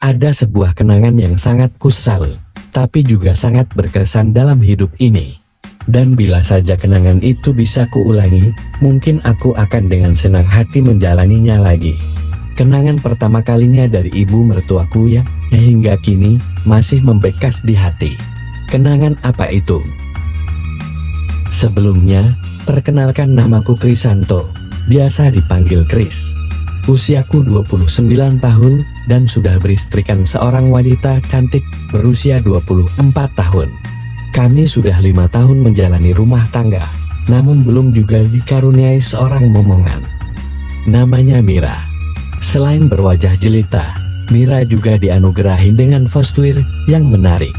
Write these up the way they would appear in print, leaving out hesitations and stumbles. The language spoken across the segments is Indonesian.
Ada sebuah kenangan yang sangat kusesali, tapi juga sangat berkesan dalam hidup ini. Dan bila saja kenangan itu bisa kuulangi, mungkin aku akan dengan senang hati menjalaninya lagi. Kenangan pertama kalinya dari ibu mertuaku yang hingga kini masih membekas di hati. Kenangan apa itu? Sebelumnya, perkenalkan namaku Krisanto, biasa dipanggil Kris. Usiaku 29 tahun dan sudah beristrikan seorang wanita cantik berusia 24 tahun. Kami sudah 5 tahun menjalani rumah tangga, namun belum juga dikaruniai seorang momongan. Namanya Mira. Selain berwajah jelita, Mira juga dianugerahi dengan postur yang menarik.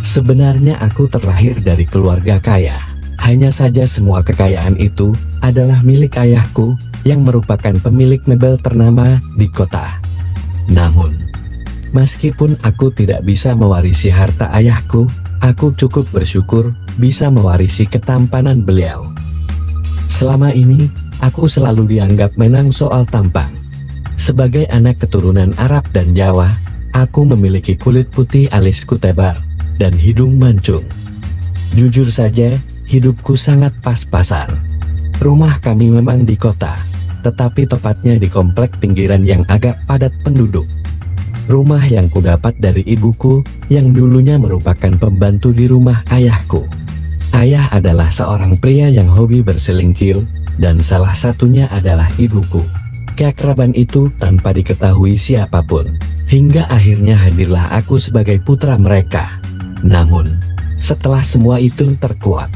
Sebenarnya aku terlahir dari keluarga kaya. Hanya saja semua kekayaan itu adalah milik ayahku yang merupakan pemilik mebel ternama di kota. Namun, meskipun aku tidak bisa mewarisi harta ayahku, aku cukup bersyukur bisa mewarisi ketampanan beliau. Selama ini, aku selalu dianggap menang soal tampang. Sebagai anak keturunan Arab dan Jawa, aku memiliki kulit putih alis kutebar dan hidung mancung. Jujur saja, hidupku sangat pas-pasan. Rumah kami memang di kota, tetapi tepatnya di komplek pinggiran yang agak padat penduduk. Rumah yang kudapat dari ibuku, yang dulunya merupakan pembantu di rumah ayahku. Ayah adalah seorang pria yang hobi berselingkuh, dan salah satunya adalah ibuku. Keakraban itu tanpa diketahui siapapun, hingga akhirnya hadirlah aku sebagai putra mereka. Namun, setelah semua itu terkuak,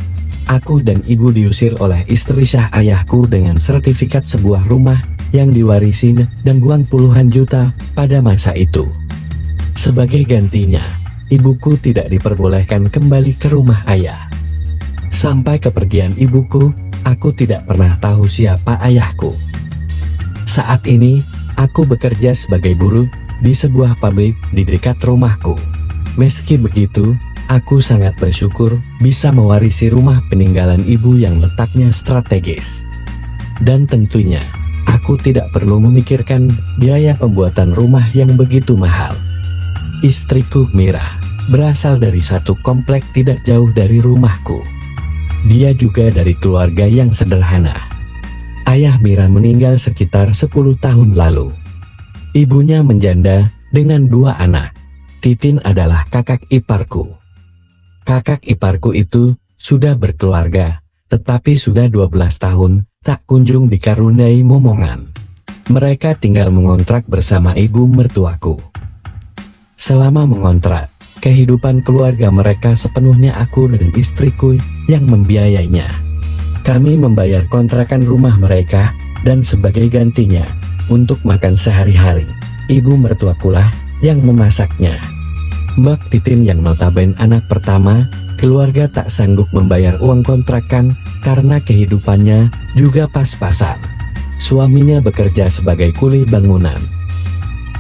aku dan ibu diusir oleh istri sah ayahku dengan sertifikat sebuah rumah yang diwarisi dan uang puluhan juta pada masa itu. Sebagai gantinya, ibuku tidak diperbolehkan kembali ke rumah ayah. Sampai kepergian ibuku, aku tidak pernah tahu siapa ayahku. Saat ini, aku bekerja sebagai buruh di sebuah pabrik di dekat rumahku. Meski begitu, aku sangat bersyukur bisa mewarisi rumah peninggalan ibu yang letaknya strategis. Dan tentunya, aku tidak perlu memikirkan biaya pembuatan rumah yang begitu mahal. Istriku Mira berasal dari satu komplek tidak jauh dari rumahku. Dia juga dari keluarga yang sederhana. Ayah Mira meninggal sekitar 10 tahun lalu. Ibunya menjanda dengan 2 anak. Titin adalah kakak iparku. Kakak iparku itu sudah berkeluarga, tetapi sudah 12 tahun tak kunjung dikaruniai momongan. Mereka tinggal mengontrak bersama ibu mertuaku. Selama mengontrak, kehidupan keluarga mereka sepenuhnya aku dan istriku yang membiayainya. Kami membayar kontrakan rumah mereka, dan sebagai gantinya, untuk makan sehari-hari, ibu mertuakulah yang memasaknya. Mbak Titin yang notabene anak pertama, keluarga tak sanggup membayar uang kontrakan karena kehidupannya juga pas-pasan. Suaminya bekerja sebagai kuli bangunan.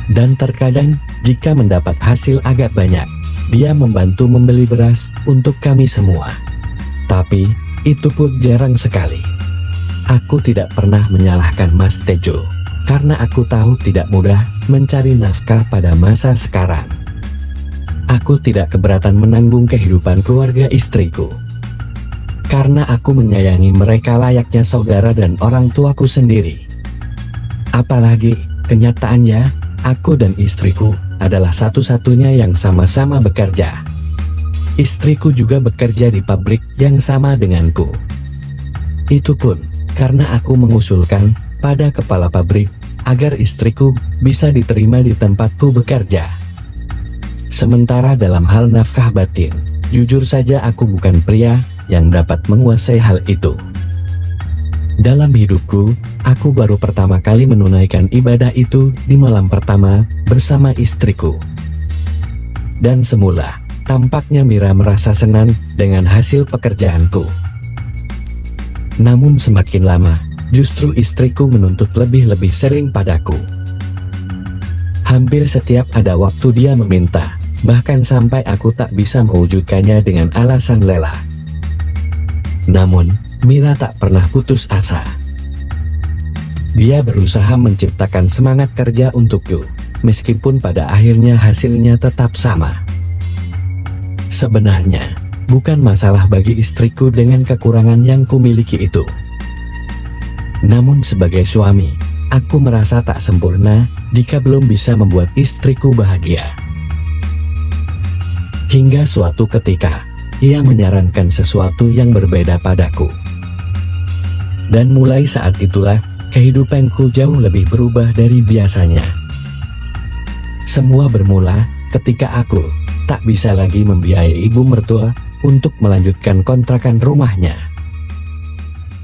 Dan terkadang, jika mendapat hasil agak banyak, dia membantu membeli beras untuk kami semua. Tapi, itu pun jarang sekali. Aku tidak pernah menyalahkan Mas Tejo, karena aku tahu tidak mudah mencari nafkah pada masa sekarang. Aku tidak keberatan menanggung kehidupan keluarga istriku, karena aku menyayangi mereka layaknya saudara dan orang tuaku sendiri. Apalagi, kenyataannya, aku dan istriku adalah satu-satunya yang sama-sama bekerja. Istriku juga bekerja di pabrik yang sama denganku. Itu pun karena aku mengusulkan pada kepala pabrik agar istriku bisa diterima di tempatku bekerja. Sementara dalam hal nafkah batin, jujur saja aku bukan pria yang dapat menguasai hal itu. Dalam hidupku, aku baru pertama kali menunaikan ibadah itu di malam pertama bersama istriku. Dan semula, tampaknya Mira merasa senang dengan hasil pekerjaanku. Namun semakin lama, justru istriku menuntut lebih-lebih sering padaku. Hampir setiap ada waktu dia meminta, bahkan sampai aku tak bisa mewujudkannya dengan alasan lelah. Namun, Mira tak pernah putus asa. Dia berusaha menciptakan semangat kerja untukku, meskipun pada akhirnya hasilnya tetap sama. Sebenarnya, bukan masalah bagi istriku dengan kekurangan yang kumiliki itu. Namun sebagai suami, aku merasa tak sempurna jika belum bisa membuat istriku bahagia. Hingga suatu ketika, ia menyarankan sesuatu yang berbeda padaku. Dan mulai saat itulah, kehidupanku jauh lebih berubah dari biasanya. Semua bermula ketika aku tak bisa lagi membiayai ibu mertua untuk melanjutkan kontrakan rumahnya.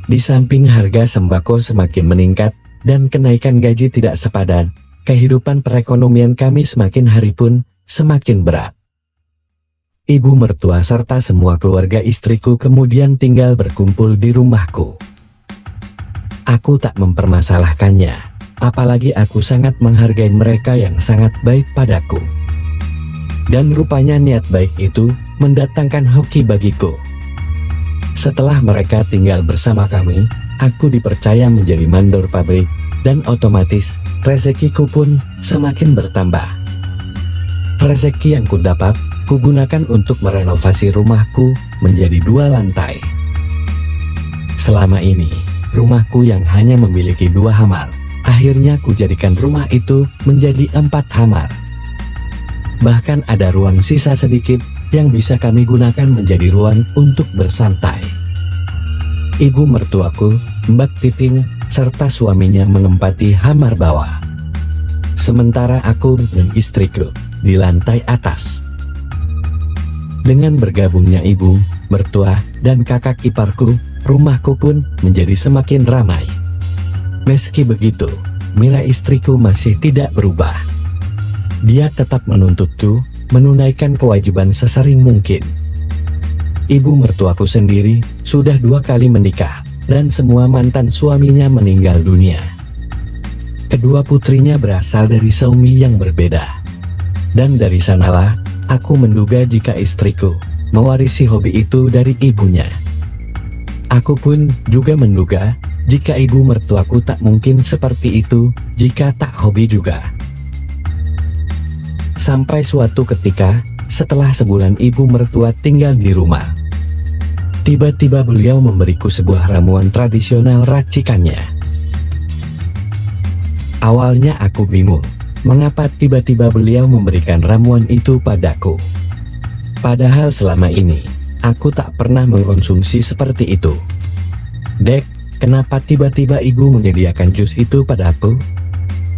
Di samping harga sembako semakin meningkat dan kenaikan gaji tidak sepadan, kehidupan perekonomian kami semakin hari pun semakin berat. Ibu mertua serta semua keluarga istriku kemudian tinggal berkumpul di rumahku. Aku tak mempermasalahkannya, apalagi aku sangat menghargai mereka yang sangat baik padaku. Dan rupanya niat baik itu mendatangkan hoki bagiku. Setelah mereka tinggal bersama kami, aku dipercaya menjadi mandor pabrik, dan otomatis rezekiku pun semakin bertambah. Rezeki yang kudapat, kugunakan untuk merenovasi rumahku menjadi 2 lantai. Selama ini, rumahku yang hanya memiliki 2 kamar, akhirnya kujadikan rumah itu menjadi 4 kamar. Bahkan ada ruang sisa sedikit yang bisa kami gunakan menjadi ruang untuk bersantai. Ibu mertuaku, Mbak Titing, serta suaminya menempati kamar bawah. Sementara aku dan istriku di lantai atas. Dengan bergabungnya ibu, mertua, dan kakak iparku, rumahku pun menjadi semakin ramai. Meski begitu, Mira istriku masih tidak berubah. Dia tetap menuntutku menunaikan kewajiban sesering mungkin. Ibu mertuaku sendiri sudah 2 kali menikah, dan semua mantan suaminya meninggal dunia. Kedua putrinya berasal dari suami yang berbeda. Dan dari sanalah, aku menduga jika istriku mewarisi hobi itu dari ibunya. Aku pun juga menduga jika ibu mertuaku tak mungkin seperti itu jika tak hobi juga. Sampai suatu ketika, setelah sebulan ibu mertua tinggal di rumah, tiba-tiba beliau memberiku sebuah ramuan tradisional racikannya. Awalnya aku bingung, mengapa tiba-tiba beliau memberikan ramuan itu padaku. Padahal selama ini, aku tak pernah mengkonsumsi seperti itu. Dek, kenapa tiba-tiba ibu menyediakan jus itu padaku?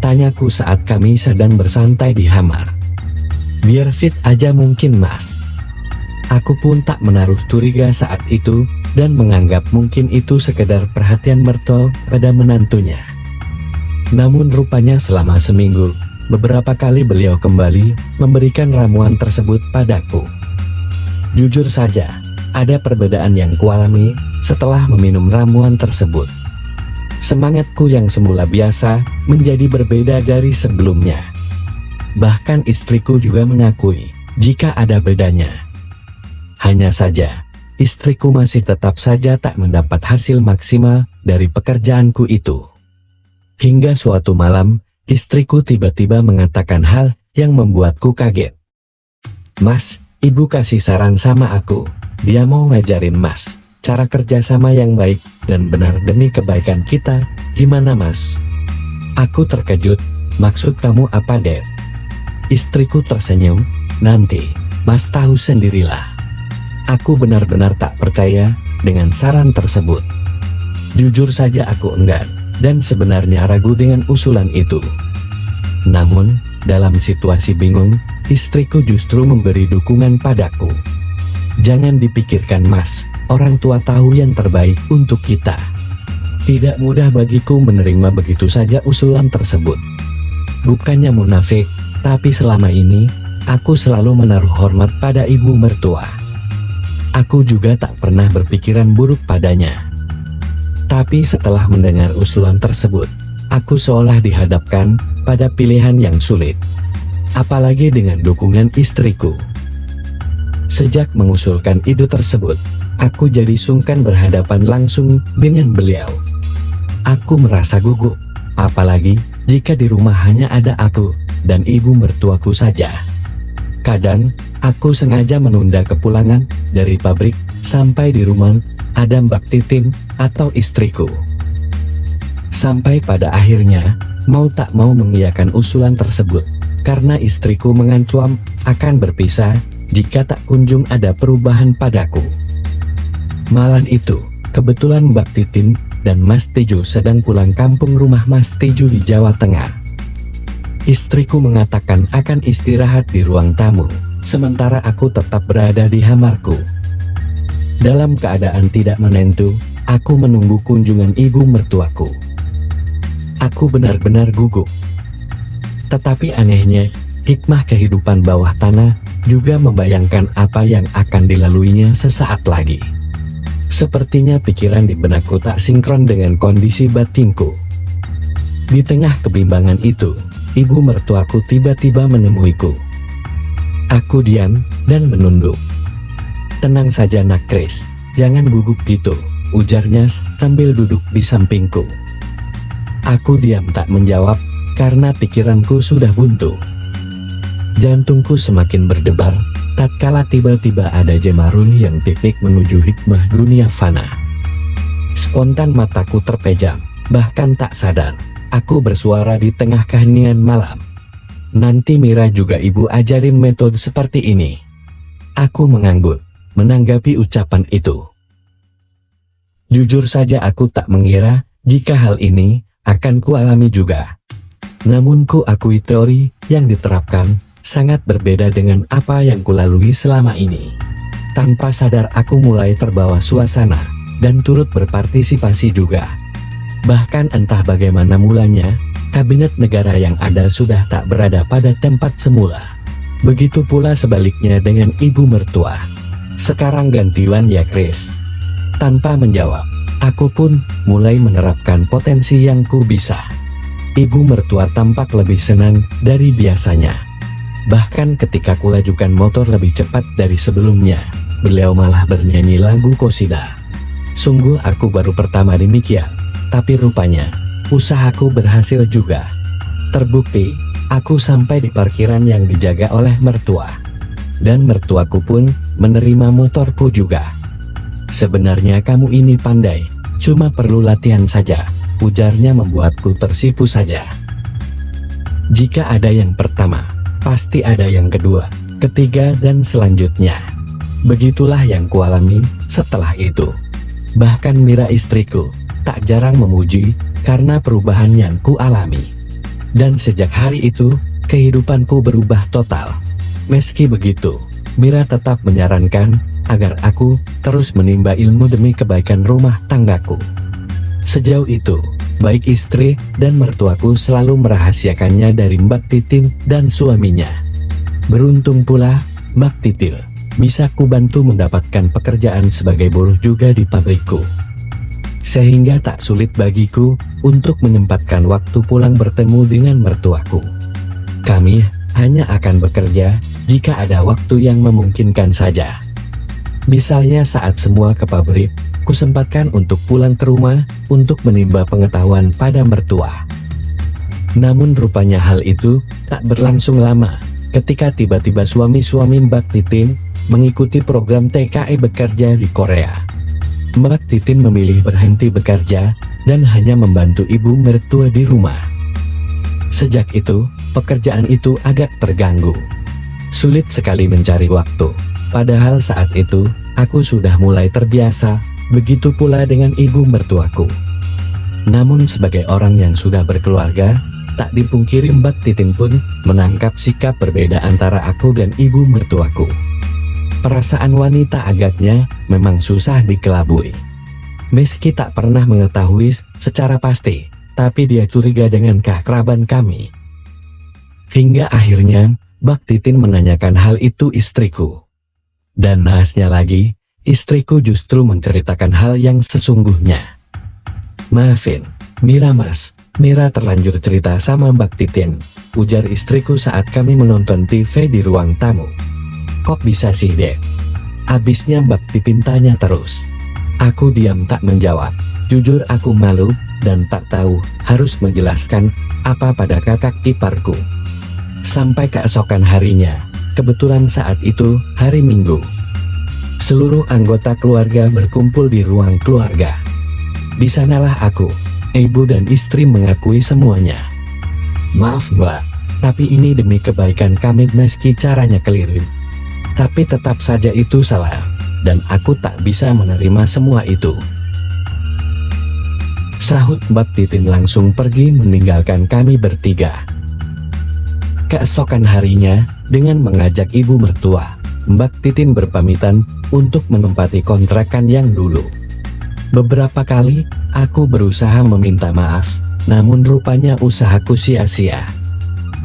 Tanyaku saat kami sedang bersantai di kamar. Biar fit aja mungkin mas. Aku pun tak menaruh curiga saat itu, dan menganggap mungkin itu sekedar perhatian mertua pada menantunya. Namun rupanya selama seminggu, beberapa kali beliau kembali memberikan ramuan tersebut padaku. Jujur saja, ada perbedaan yang kualami setelah meminum ramuan tersebut. Semangatku yang semula biasa menjadi berbeda dari sebelumnya. Bahkan istriku juga mengakui jika ada bedanya. Hanya saja, istriku masih tetap saja tak mendapat hasil maksimal dari pekerjaanku itu. Hingga suatu malam, istriku tiba-tiba mengatakan hal yang membuatku kaget. Mas, ibu kasih saran sama aku. Dia mau ngajarin mas cara kerjasama yang baik dan benar demi kebaikan kita. Gimana mas? Aku terkejut. Maksud kamu apa, Dek? Istriku tersenyum. Nanti mas tahu sendirilah. Aku benar-benar tak percaya dengan saran tersebut. Jujur saja aku enggan, dan sebenarnya ragu dengan usulan itu. Namun, dalam situasi bingung, istriku justru memberi dukungan padaku. Jangan dipikirkan mas, orang tua tahu yang terbaik untuk kita. Tidak mudah bagiku menerima begitu saja usulan tersebut. Bukannya munafik, tapi selama ini, aku selalu menaruh hormat pada ibu mertua. Aku juga tak pernah berpikiran buruk padanya. Tapi setelah mendengar usulan tersebut, aku seolah dihadapkan pada pilihan yang sulit. Apalagi dengan dukungan istriku. Sejak mengusulkan ide tersebut, aku jadi sungkan berhadapan langsung dengan beliau. Aku merasa gugup, apalagi jika di rumah hanya ada aku dan ibu mertuaku saja. Kadang, aku sengaja menunda kepulangan dari pabrik sampai di rumah ada Mbak Titin atau istriku. Sampai pada akhirnya, mau tak mau mengiyakan usulan tersebut, karena istriku mengancam akan berpisah jika tak kunjung ada perubahan padaku. Malam itu, kebetulan Mbak Titin dan Mas Tejo sedang pulang kampung rumah Mas Tejo di Jawa Tengah. Istriku mengatakan akan istirahat di ruang tamu, sementara aku tetap berada di kamarku. Dalam keadaan tidak menentu, aku menunggu kunjungan ibu mertuaku. Aku benar-benar gugup. Tetapi anehnya, hikmah kehidupan bawah tanah juga membayangkan apa yang akan dilaluinya sesaat lagi. Sepertinya pikiran di benakku tak sinkron dengan kondisi batinku. Di tengah kebimbangan itu, ibu mertuaku tiba-tiba menemuiku. Aku diam dan menunduk. "Tenang saja nak Kris, jangan gugup gitu," ujarnya sambil duduk di sampingku. Aku diam tak menjawab, karena pikiranku sudah buntu. Jantungku semakin berdebar, tatkala tiba-tiba ada Jemarul yang piknik menuju hikmah dunia fana. Spontan mataku terpejam, bahkan tak sadar, aku bersuara di tengah keheningan malam. "Nanti Mira juga ibu ajarin metode seperti ini." Aku mengangguk, menanggapi ucapan itu. Jujur saja aku tak mengira, jika hal ini akan kualami juga. Namun ku akui teori yang diterapkan sangat berbeda dengan apa yang kulalui selama ini. Tanpa sadar aku mulai terbawa suasana, dan turut berpartisipasi juga. Bahkan entah bagaimana mulanya, kabinet negara yang ada sudah tak berada pada tempat semula. Begitu pula sebaliknya dengan ibu mertua. "Sekarang gantian ya Kris." Tanpa menjawab, aku pun mulai menerapkan potensi yang ku bisa. Ibu mertua tampak lebih senang dari biasanya. Bahkan ketika kulajukan motor lebih cepat dari sebelumnya, beliau malah bernyanyi lagu qosidah. Sungguh aku baru pertama demikian, tapi rupanya usahaku berhasil juga. Terbukti, aku sampai di parkiran yang dijaga oleh mertua. Dan mertuaku pun menerima motorku juga. "Sebenarnya kamu ini pandai, cuma perlu latihan saja," ujarnya membuatku tersipu saja. Jika ada yang pertama, pasti ada yang kedua, ketiga dan selanjutnya. Begitulah yang kualami setelah itu. Bahkan Mira istriku tak jarang memuji karena perubahan yang kualami. Dan sejak hari itu, kehidupanku berubah total. Meski begitu, Mira tetap menyarankan agar aku terus menimba ilmu demi kebaikan rumah tanggaku. Sejauh itu, baik istri dan mertuaku selalu merahasiakannya dari Mbak Titin dan suaminya. Beruntung pula, Mbak Titin bisa kubantu mendapatkan pekerjaan sebagai buruh juga di pabrikku. Sehingga tak sulit bagiku untuk menyempatkan waktu pulang bertemu dengan mertuaku. Kami hanya akan bekerja jika ada waktu yang memungkinkan saja. Misalnya saat semua ke pabrik, kusempatkan untuk pulang ke rumah untuk menimba pengetahuan pada mertua. Namun rupanya hal itu tak berlangsung lama, ketika tiba-tiba suami-suami Mbak Titin mengikuti program TKI bekerja di Korea. Mbak Titin memilih berhenti bekerja dan hanya membantu ibu mertua di rumah. Sejak itu, pekerjaan itu agak terganggu. Sulit sekali mencari waktu, padahal saat itu aku sudah mulai terbiasa. Begitu pula dengan ibu mertuaku. Namun sebagai orang yang sudah berkeluarga, tak dipungkiri Mbak Titin pun menangkap sikap berbeda antara aku dan ibu mertuaku. Perasaan wanita agaknya memang susah dikelabui. Meski tak pernah mengetahui secara pasti, tapi dia curiga dengan keakraban kami. Hingga akhirnya, Mbak Titin menanyakan hal itu istriku. Dan nahasnya lagi, istriku justru menceritakan hal yang sesungguhnya. "Maafin, Mira mas, Mira terlanjur cerita sama Mbak Titin," ujar istriku saat kami menonton TV di ruang tamu. "Kok bisa sih dek?" Abisnya Mbak Titin tanya terus. Aku diam tak menjawab. Jujur aku malu, dan tak tahu harus menjelaskan apa pada kakak iparku. Sampai keesokan harinya, kebetulan saat itu hari Minggu. Seluruh anggota keluarga berkumpul di ruang keluarga. Di sanalah aku, ibu dan istri mengakui semuanya. Maaf Mbak, tapi ini demi kebaikan kami meski caranya keliru. Tapi tetap saja itu salah, dan aku tak bisa menerima semua itu. Sahut Mbak Titin langsung pergi meninggalkan kami bertiga. Keesokan harinya, dengan mengajak ibu mertua, Mbak Titin berpamitan untuk menempati kontrakan yang dulu. Beberapa kali, aku berusaha meminta maaf, namun rupanya usahaku sia-sia.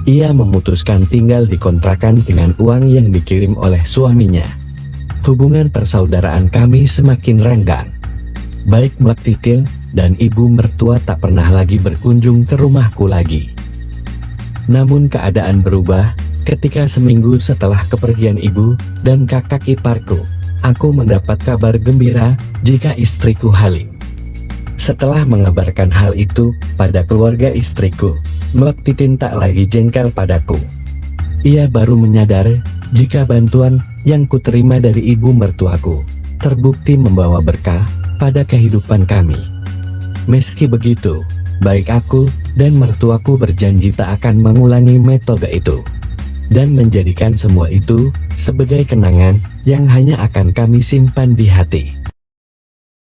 Ia memutuskan tinggal di kontrakan dengan uang yang dikirim oleh suaminya. Hubungan persaudaraan kami semakin renggang. Baik Mbak Titin dan ibu mertua tak pernah lagi berkunjung ke rumahku lagi. Namun keadaan berubah ketika seminggu setelah kepergian ibu dan kakak iparku, aku mendapat kabar gembira jika istriku Halim. Setelah mengabarkan hal itu pada keluarga istriku, Mbak Titin tak lagi jengkel padaku. Ia baru menyadar jika bantuan yang kuterima dari ibu mertuaku terbukti membawa berkah pada kehidupan kami. Meski begitu, baik aku dan mertuaku berjanji tak akan mengulangi metode itu, dan menjadikan semua itu sebagai kenangan yang hanya akan kami simpan di hati.